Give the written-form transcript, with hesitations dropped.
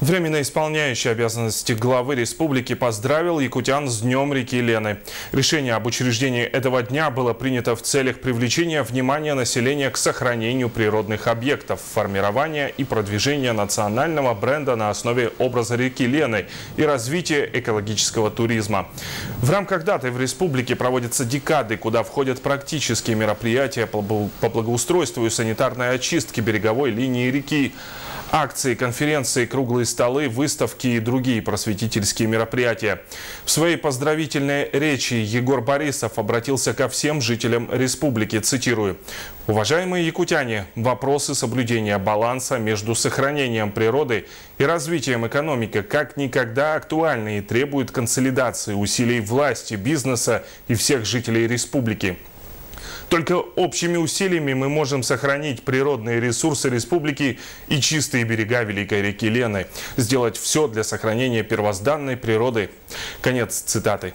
Временно исполняющий обязанности главы республики поздравил якутян с Днем реки Лены. Решение об учреждении этого дня было принято в целях привлечения внимания населения к сохранению природных объектов, формирования и продвижения национального бренда на основе образа реки Лены и развития экологического туризма. В рамках даты в республике проводятся декады, куда входят практические мероприятия по благоустройству и санитарной очистке береговой линии реки. Акции, конференции, круглые столы, выставки и другие просветительские мероприятия. В своей поздравительной речи Егор Борисов обратился ко всем жителям республики, цитирую: «Уважаемые якутяне, вопросы соблюдения баланса между сохранением природы и развитием экономики как никогда актуальны и требуют консолидации усилий власти, бизнеса и всех жителей республики. Только общими усилиями мы можем сохранить природные ресурсы республики и чистые берега великой реки Лены, сделать все для сохранения первозданной природы». Конец цитаты.